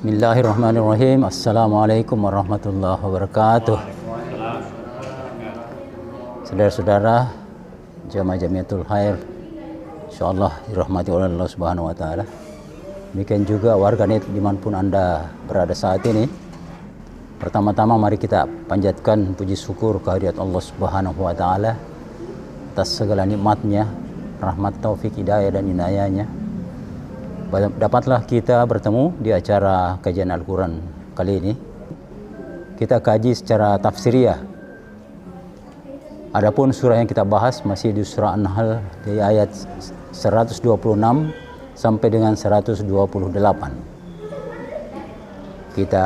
Bismillahirrahmanirrahim. Assalamualaikum warahmatullahi wabarakatuh. Saudara-saudara jamaah Jamiatul Khair, insyaallah dirahmati oleh Allah Subhanahu wa taala. Demikian juga warganet dimanapun Anda berada saat ini. Pertama-tama mari kita panjatkan puji syukur kehadirat Allah Subhanahu wa taala atas segala nikmatnya, rahmat, taufik, hidayah dan inayahnya. Dapatlah kita bertemu di acara kajian Al-Quran kali ini. Kita kaji secara tafsiriyah. Adapun surah yang kita bahas masih di surah An-Nahl dari ayat 126 sampai dengan 128. Kita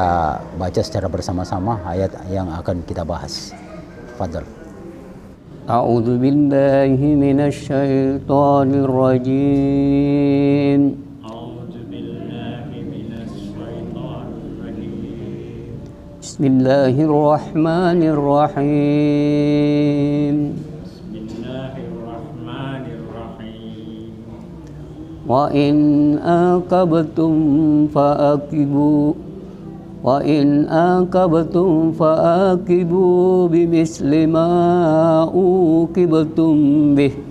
baca secara bersama-sama ayat yang akan kita bahas. Fadhal. A'udzu billahi minasy syaithanir rajim. Bismillahirrahmanirrahim. Wa in aqabtum fa'aqibu bimisli ma uqibtum bih.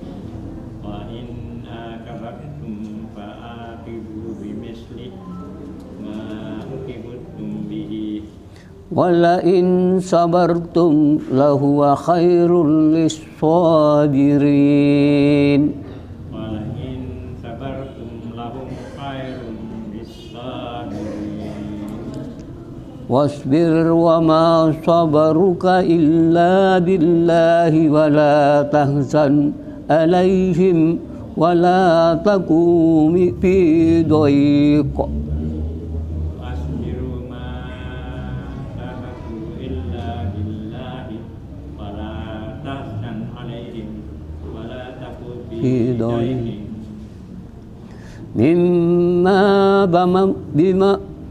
Wala in sabartum lahuwa khairul lis-sabirin. Wasbir wa ma sabaruka illa billahi wa la tahzan alaihim wa la taku fi dhayq.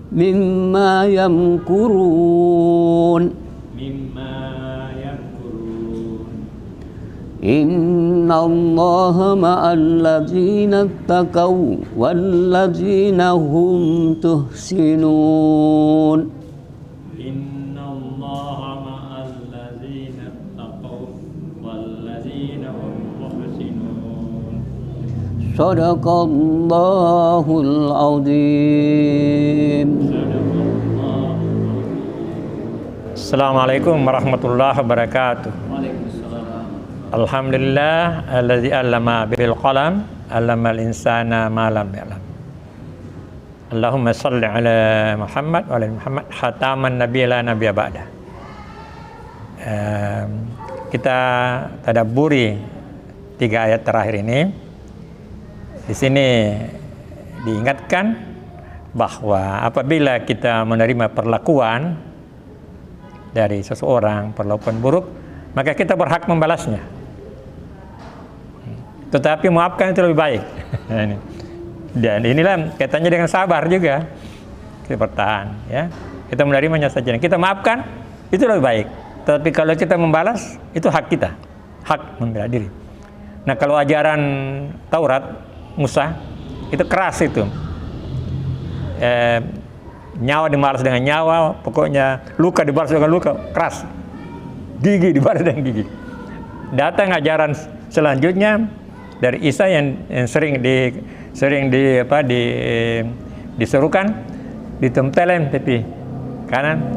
Mimma yamkurun. Inna Allaha ma'al ladzina taqaw wal ladzina hum tuhsinun. Sadaqallahul azim. Assalamualaikum warahmatullahi wabarakatuh. Alhamdulillah allazi 'allama bil qalam 'allamal insana ma lam ya'lam. Allahumma shalli ala Muhammad wa ala Muhammad khataman nabiyyi la nabiyya ba'da. Kita tadabburi 3 ayat terakhir ini. Di sini diingatkan bahwa apabila kita menerima perlakuan dari seseorang, perlakuan buruk, maka kita berhak membalasnya. Tetapi maafkan itu lebih baik. Dan inilah kaitannya dengan sabar juga. Kita bertahan, ya. Kita menerimanya saja. Kita maafkan itu lebih baik. Tapi kalau kita membalas, itu hak kita, hak membela diri. Nah, kalau ajaran Taurat Musa itu keras itu, nyawa dibalas dengan nyawa, pokoknya luka dibalas dengan luka, keras, gigi dibalas dengan gigi. Datang ajaran selanjutnya dari Isa yang sering diserukan, ditempelin pipi kanan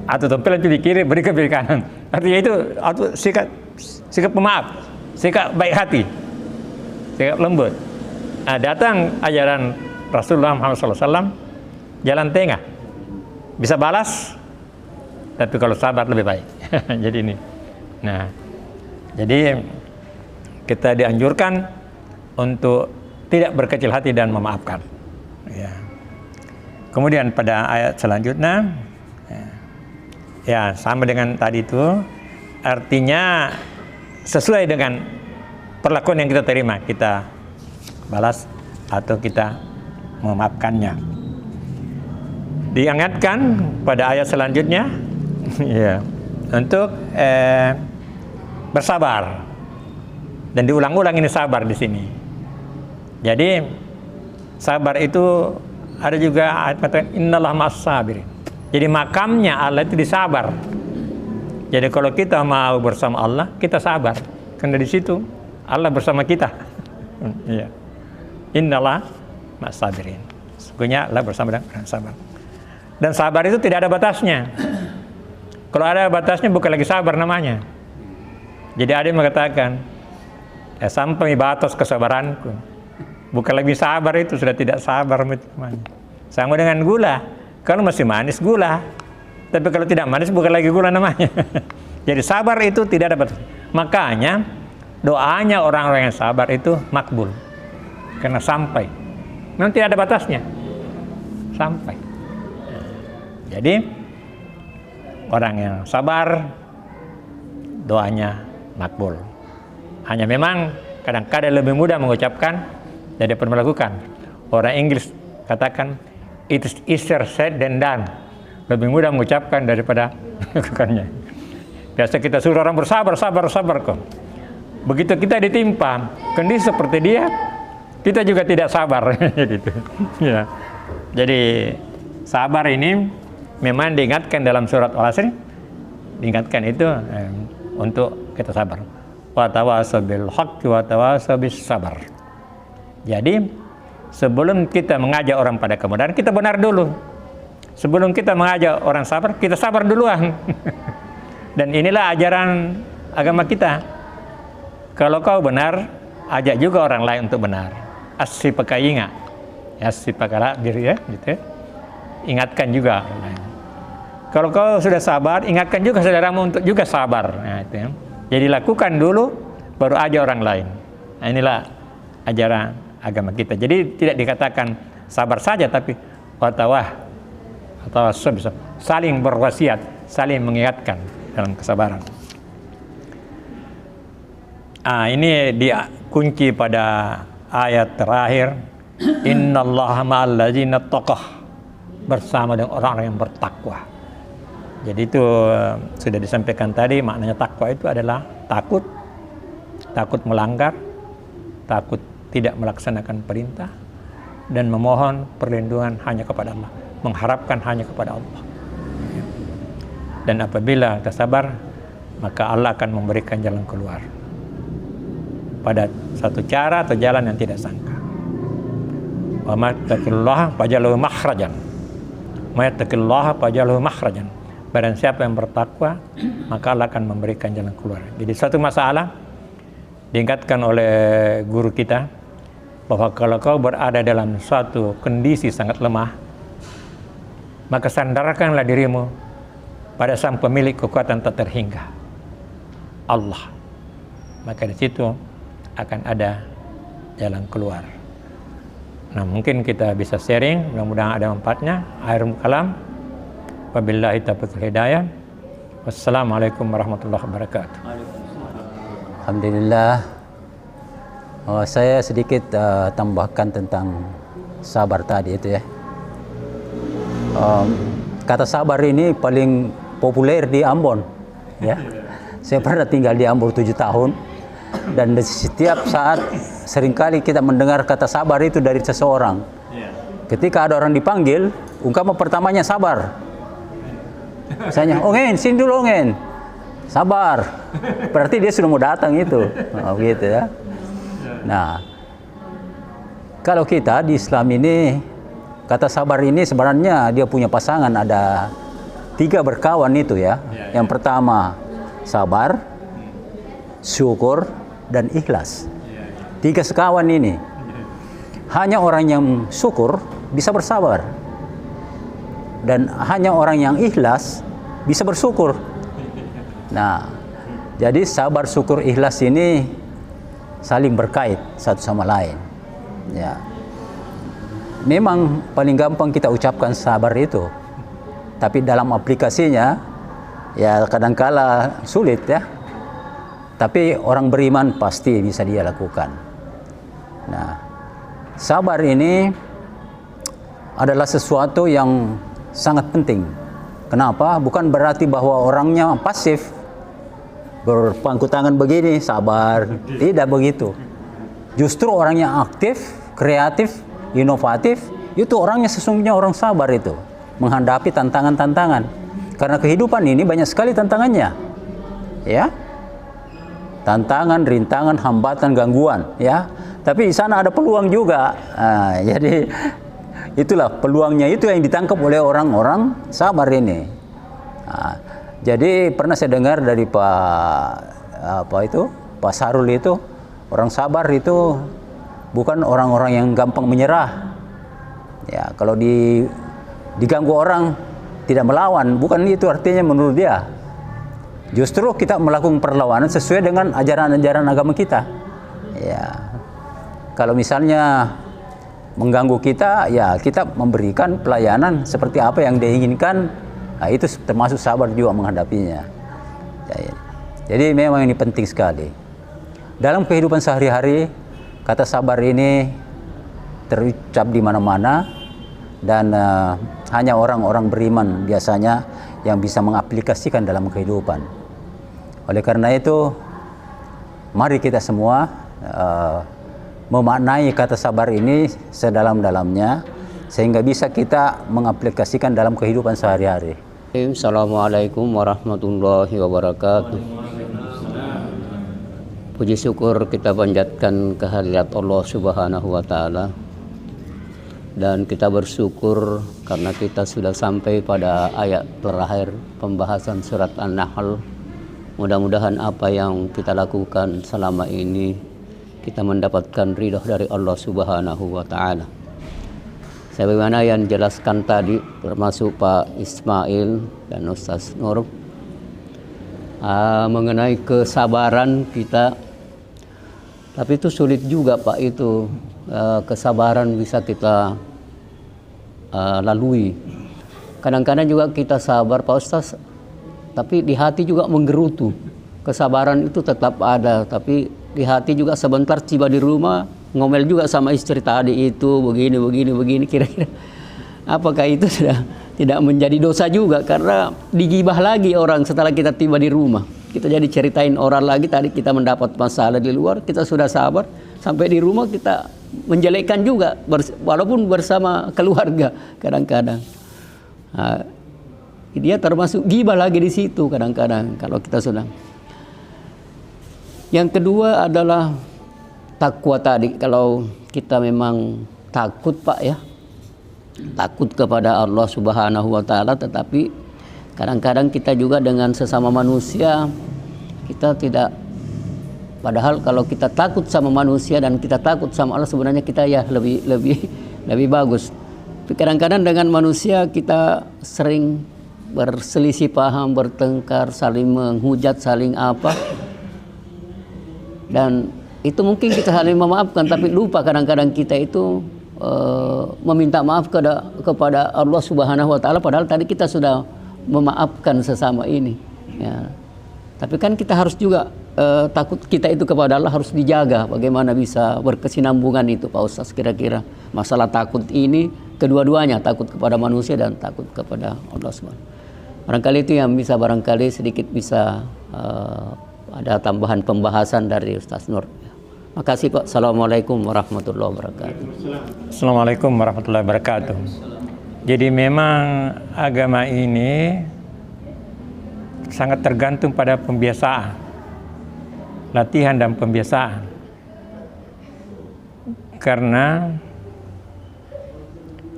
atau tempelan pipi kiri, beri ke pipi kanan. Artinya itu atau sikap pemaaf, sikap baik hati, sikap lembut. Nah, datang ajaran Rasulullah Muhammad SAW, jalan tengah, bisa balas, tapi kalau sabar lebih baik. Jadi ini, nah, jadi kita dianjurkan untuk tidak berkecil hati dan memaafkan. Ya. Kemudian pada ayat selanjutnya, ya sama dengan tadi itu, artinya sesuai dengan perlakuan yang kita terima, kita balas atau kita memaafkannya. Diingatkan pada ayat selanjutnya, ya, untuk bersabar. Dan diulang-ulang ini sabar di sini. Jadi sabar itu ada juga ayat kata innallaha ma'as-sabirin. Jadi makamnya Allah itu di sabar. Jadi kalau kita mau bersama Allah, kita sabar. Karena di situ Allah bersama kita. Iya. Innallaha ma'as-sabirin. Sesungguhnya Allah bersama dengan orang sabar. Dan sabar itu tidak ada batasnya. Kalau ada batasnya bukan lagi sabar namanya. Jadi ada yang mengatakan, sampai batas kesabaranku. Bukan lagi sabar, itu sudah tidak sabar namanya. Sama dengan gula. Kalau masih manis gula. Tapi kalau tidak manis bukan lagi gula namanya. Jadi sabar itu tidak ada batas. Makanya doanya orang-orang yang sabar itu makbul. Karena sampai. Memang tidak ada batasnya. Sampai. Jadi orang yang sabar doanya makbul. Hanya memang kadang-kadang lebih mudah mengucapkan daripada melakukan. Orang Inggris katakan it is easier said than done. Lebih mudah mengucapkan daripada melakukannya. Biasa kita suruh orang bersabar, sabar kok. Begitu kita ditimpa kondisi seperti dia, kita juga tidak sabar. Gitu. Ya. Jadi sabar ini memang diingatkan dalam surat Al-Asr, diingatkan itu untuk kita sabar. Wa tawasau bil haqqi wa tawasau bis sabar. Jadi sebelum kita mengajak orang pada kebenaran, kita benar dulu. Sebelum kita mengajak orang sabar, kita sabar duluan. Dan inilah ajaran agama kita. Kalau kau benar, ajak juga orang lain untuk benar. Assi pakayinga, assi pakala diri ya, gitu. Ingatkan juga orang lain. Kalau kau sudah sabar, ingatkan juga saudaramu untuk juga sabar. Nah, itu ya. Jadi lakukan dulu, baru ajak orang lain. Nah, inilah ajaran agama kita. Jadi tidak dikatakan sabar saja, tapi watawah atau saling berwasiat, saling mengingatkan dalam kesabaran. Ini dia kunci pada ayat terakhir, innallaha ma'al ladzina taqah, bersama dengan orang-orang yang bertakwa. Jadi itu sudah disampaikan tadi, maknanya takwa itu adalah takut melanggar, takut tidak melaksanakan perintah, dan memohon perlindungan hanya kepada Allah, mengharapkan hanya kepada Allah. Dan apabila kita sabar, maka Allah akan memberikan jalan keluar pada satu cara atau jalan yang tidak sangka. Wa mattaqillaha fajalahu makhrajan. Mattaqillaha fajalahu makhrajan. Barang siapa yang bertakwa, maka Allah akan memberikan jalan keluar. Jadi suatu masalah diingatkan oleh guru kita bahwa kalau kau berada dalam suatu kondisi sangat lemah, maka sandarkanlah dirimu pada sang pemilik kekuatan tak terhingga, Allah. Maka di situ akan ada jalan keluar. Nah, mungkin kita bisa sharing, mudah-mudahan ada manfaatnya. Akhirul kalam, wabillahi taufiq wal hidayah. Wassalamualaikum warahmatullahi wabarakatuh. Alhamdulillah. Saya sedikit tambahkan tentang sabar tadi itu ya. Kata sabar ini paling populer di Ambon ya. Saya pernah tinggal di Ambon 7 tahun, dan setiap saat seringkali kita mendengar kata sabar itu dari seseorang. Ketika ada orang dipanggil, ungkapan pertamanya sabar. Misalnya, Ongen, sini dulu Ongen. Sabar. Berarti dia sudah mau datang itu. Gitu ya. Nah, kalau kita di Islam ini, kata sabar ini sebenarnya dia punya pasangan, ada 3 berkawan itu ya. Yang pertama sabar, syukur, dan ikhlas. 3 sekawan ini. Hanya orang yang syukur bisa bersabar, dan hanya orang yang ikhlas bisa bersyukur. Nah, jadi sabar, syukur, ikhlas ini saling berkait satu sama lain. Ya. Memang paling gampang kita ucapkan sabar itu, tapi dalam aplikasinya ya kadangkala sulit ya. Tapi orang beriman pasti bisa dia lakukan. Nah, sabar ini adalah sesuatu yang sangat penting. Kenapa? Bukan berarti bahwa orangnya pasif, berpangku tangan begini, sabar. Tidak begitu. Justru orang yang aktif, kreatif, inovatif, Itu orangnya sesungguhnya orang sabar itu, menghadapi tantangan-tantangan. Karena kehidupan ini banyak sekali tantangannya. Ya. Tantangan, rintangan, hambatan, gangguan, ya. Tapi di sana ada peluang juga. Nah, jadi itulah peluangnya itu yang ditangkap oleh orang-orang sabar ini. Nah, jadi pernah saya dengar dari Pak Sarul itu, orang sabar itu bukan orang-orang yang gampang menyerah. Ya, kalau diganggu orang tidak melawan, bukan itu artinya menurut dia. Justru kita melakukan perlawanan sesuai dengan ajaran-ajaran agama kita. Ya, kalau misalnya mengganggu kita, ya kita memberikan pelayanan seperti apa yang dia inginkan. Nah, itu termasuk sabar juga menghadapinya. Ya. Jadi memang ini penting sekali. Dalam kehidupan sehari-hari, kata sabar ini terucap di mana-mana dan hanya orang-orang beriman biasanya yang bisa mengaplikasikan dalam kehidupan. Oleh karena itu, mari kita semua memaknai kata sabar ini sedalam-dalamnya sehingga bisa kita mengaplikasikan dalam kehidupan sehari-hari. Assalamualaikum warahmatullahi wabarakatuh. Puji syukur kita panjatkan kehadirat Allah Subhanahu wa taala. Dan kita bersyukur karena kita sudah sampai pada ayat terakhir pembahasan surat An-Nahl. Mudah-mudahan apa yang kita lakukan selama ini kita mendapatkan ridho dari Allah Subhanahu wa taala. Sebagaimana yang jelaskan tadi termasuk Pak Ismail dan Ustaz Nur mengenai kesabaran kita. Tapi itu sulit juga Pak, itu kesabaran bisa kita lalui. Kadang-kadang juga kita sabar Pak Ustaz, tapi di hati juga menggerutu. Kesabaran itu tetap ada, tapi di hati juga sebentar tiba di rumah ngomel juga sama istri tadi itu begini kira-kira. Apakah itu sudah tidak menjadi dosa juga karena digibah lagi orang setelah kita tiba di rumah. Kita jadi ceritain orang lagi, tadi kita mendapat masalah di luar, kita sudah sabar, sampai di rumah kita menjelekkan juga walaupun bersama keluarga kadang-kadang. Nah, dia termasuk gibah lagi di situ kadang-kadang kalau kita sudah. Yang kedua adalah takwa tadi. Kalau kita memang takut Pak ya, takut kepada Allah Subhanahu wa taala, tetapi kadang-kadang kita juga dengan sesama manusia kita tidak, padahal kalau kita takut sama manusia dan kita takut sama Allah sebenarnya kita ya lebih bagus. Tapi kadang-kadang dengan manusia kita sering berselisih paham, bertengkar, saling menghujat, saling apa. Dan itu mungkin kita saling memaafkan, tapi lupa kadang-kadang kita itu meminta maaf kepada Allah Subhanahu wa taala, padahal tadi kita sudah memaafkan sesama ini. Ya. Tapi kan kita harus juga takut kita itu kepada Allah harus dijaga. Bagaimana bisa berkesinambungan itu Pak Ustaz kira-kira? Masalah takut ini kedua-duanya, takut kepada manusia dan takut kepada Allah Subhanahu. Barangkali itu yang bisa barangkali sedikit bisa ada tambahan pembahasan dari Ustaz Nur. Makasih Pak. Assalamualaikum warahmatullahi wabarakatuh. Assalamualaikum warahmatullahi wabarakatuh. Jadi memang agama ini sangat tergantung pada pembiasaan, latihan dan pembiasaan. Karena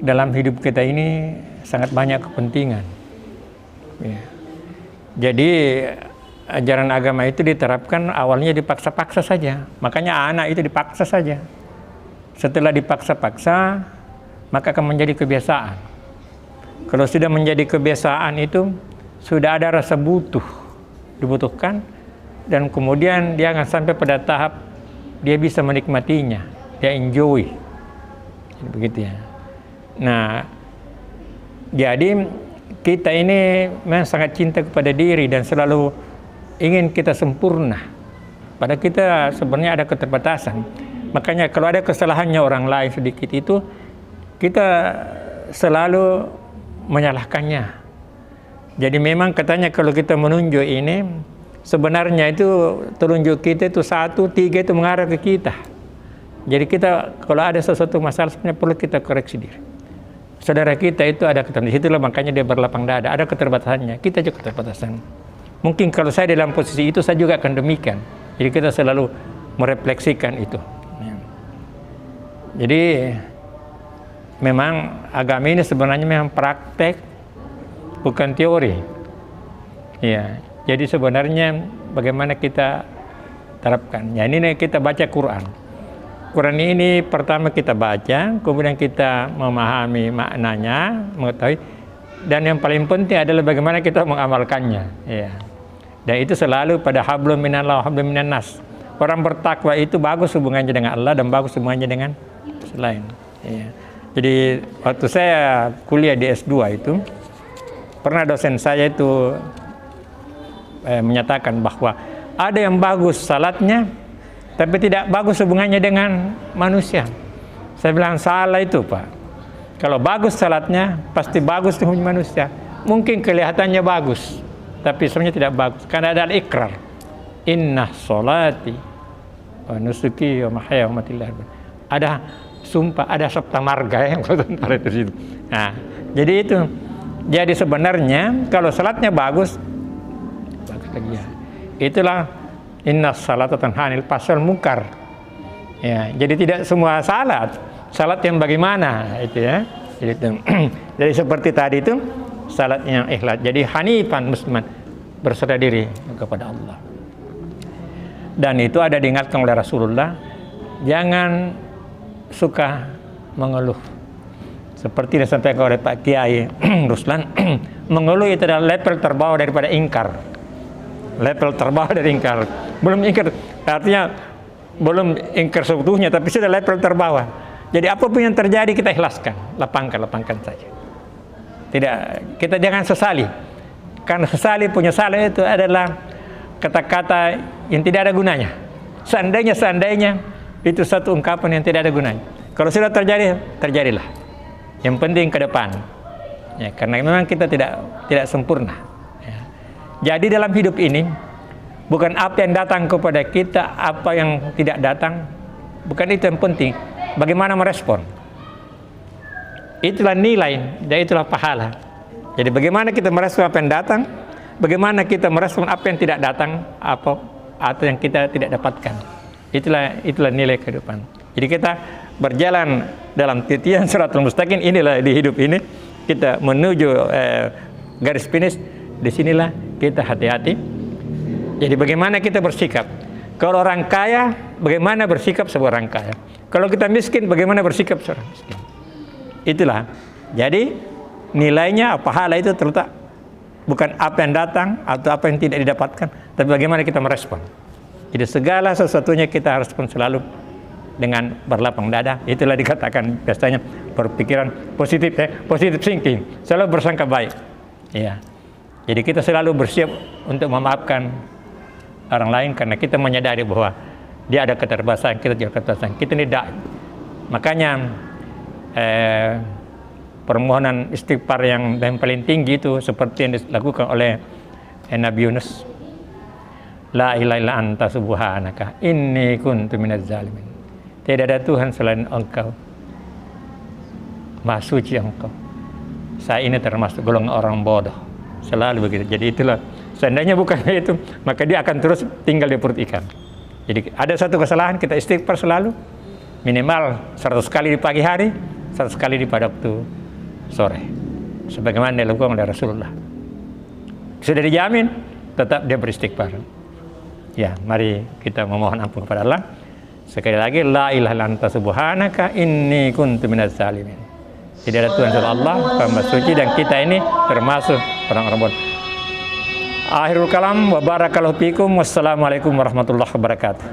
dalam hidup kita ini sangat banyak kepentingan. Ya. Jadi ajaran agama itu diterapkan awalnya dipaksa-paksa saja. Makanya anak itu dipaksa saja. Setelah dipaksa-paksa, maka akan menjadi kebiasaan. Kalau sudah menjadi kebiasaan itu, sudah ada rasa dibutuhkan, dan kemudian dia akan sampai pada tahap dia bisa menikmatinya, dia enjoy. Begitu ya. Nah, jadi kita ini memang sangat cinta kepada diri dan selalu ingin kita sempurna. Pada kita sebenarnya ada keterbatasan. Makanya kalau ada kesalahannya orang lain sedikit itu, kita selalu menyalahkannya. Jadi memang katanya kalau kita menunjuk ini, sebenarnya itu telunjuk kita itu 1, 3 itu mengarah ke kita. Jadi kita kalau ada sesuatu masalah sebenarnya perlu kita koreksi diri. saudara kita itu ada keterbatasan. Disitulah makanya dia berlapang dada. Ada keterbatasannya. Kita juga keterbatasan. Mungkin kalau saya dalam posisi itu, saya juga akan demikian. Jadi kita selalu merefleksikan itu. Jadi memang agama ini sebenarnya memang praktek, bukan teori. Ya, jadi sebenarnya bagaimana kita terapkan. Ya, ini kita baca Quran. Quran ini pertama kita baca, kemudian kita memahami maknanya, mengetahui, dan yang paling penting adalah bagaimana kita mengamalkannya. Ya. Dan itu selalu pada hablum minallah, hablum minan nas. Orang bertakwa itu bagus hubungannya dengan Allah dan bagus hubungannya dengan selain. Ya. Jadi waktu saya kuliah di S2 itu, pernah dosen saya itu menyatakan bahwa ada yang bagus salatnya, tapi tidak bagus hubungannya dengan manusia. Saya bilang salah itu, Pak. Kalau bagus salatnya, pasti bagus hubungan manusia. Mungkin kelihatannya bagus, tapi sebenarnya tidak bagus. Karena ada ikrar. Inna sholati wa nusuki wa mahyaya wa mamati lillahi. Ada sumpah, ada sabta marga yang ada di situ. Nah, jadi itu. Jadi sebenarnya kalau salatnya bagus lagi ya. Itulah inna salata tanha 'anil fahsya'i wal munkar. Ya, jadi tidak semua salat yang bagaimana itu ya. Jadi seperti tadi itu salat yang ikhlas. Jadi hanifan musliman, berserah diri kepada Allah. Dan itu ada diingatkan oleh Rasulullah, jangan suka mengeluh. Seperti disampaikan oleh Pak Kiai Ruslan, mengeluh itu adalah level terbawah daripada ingkar. Level terbawah dari ingkar. Belum ingkar, artinya belum ingkar seutuhnya, tapi sudah level terbawah. Jadi apapun yang terjadi kita ikhlaskan, lapangkan saja. Tidak, kita jangan sesali. Karena sesali punya salah itu adalah kata-kata yang tidak ada gunanya. Seandainya itu satu ungkapan yang tidak ada gunanya. Kalau sudah terjadi, terjadilah. Yang penting ke depan. Ya, karena memang kita tidak sempurna. Jadi dalam hidup ini, bukan apa yang datang kepada kita, apa yang tidak datang, bukan itu yang penting. Bagaimana merespon. Itulah nilai, dan itulah pahala. Jadi bagaimana kita merespon apa yang datang, bagaimana kita merespon apa yang tidak datang, atau yang kita tidak dapatkan. Itulah nilai kehidupan. Jadi kita berjalan dalam titian Shiratal Mustaqim, inilah di hidup ini, kita menuju garis finish. Disinilah kita hati-hati. Jadi bagaimana kita bersikap. Kalau orang kaya, bagaimana bersikap seorang kaya. Kalau kita miskin, bagaimana bersikap seorang miskin. Itulah. Jadi nilainya, pahala itu terletak bukan apa yang datang atau apa yang tidak didapatkan, tapi bagaimana kita merespon. Jadi segala sesuatunya kita harus respon selalu dengan berlapang dada. Itulah dikatakan biasanya berpikiran positif, positive thinking. Selalu bersangka baik. Ya. Jadi kita selalu bersiap untuk memaafkan orang lain karena kita menyadari bahwa dia ada keterbatasan, kita juga keterbatasan. Kita tidak. Makanya permohonan istighfar yang paling tinggi itu seperti yang dilakukan oleh Nabi Yunus. La ilaha illa anta subhanaka inni kuntu minaz zalimin. Tidak ada Tuhan selain Engkau. Maha suci Engkau. Saya ini termasuk golongan orang bodoh. Selalu begitu. Jadi itulah, seandainya bukan itu, maka dia akan terus tinggal di perut ikan. Jadi ada satu kesalahan, kita istighfar selalu, minimal 100 kali di pagi hari, 100 kali di pada waktu sore. Sebagaimana dilakukan oleh Rasulullah. Sudah dijamin, tetap dia beristighfar. Ya, mari kita memohon ampun kepada Allah. Sekali lagi, la ilaha illa anta subhanaka inni kuntu minaz zalimin. Tidak ada Tuhan selain Allah, Maha Suci, dan kita ini termasuk orang-orang bodoh. Akhirul kalam wa barakallahu fikum. Wassalamualaikum warahmatullahi wabarakatuh.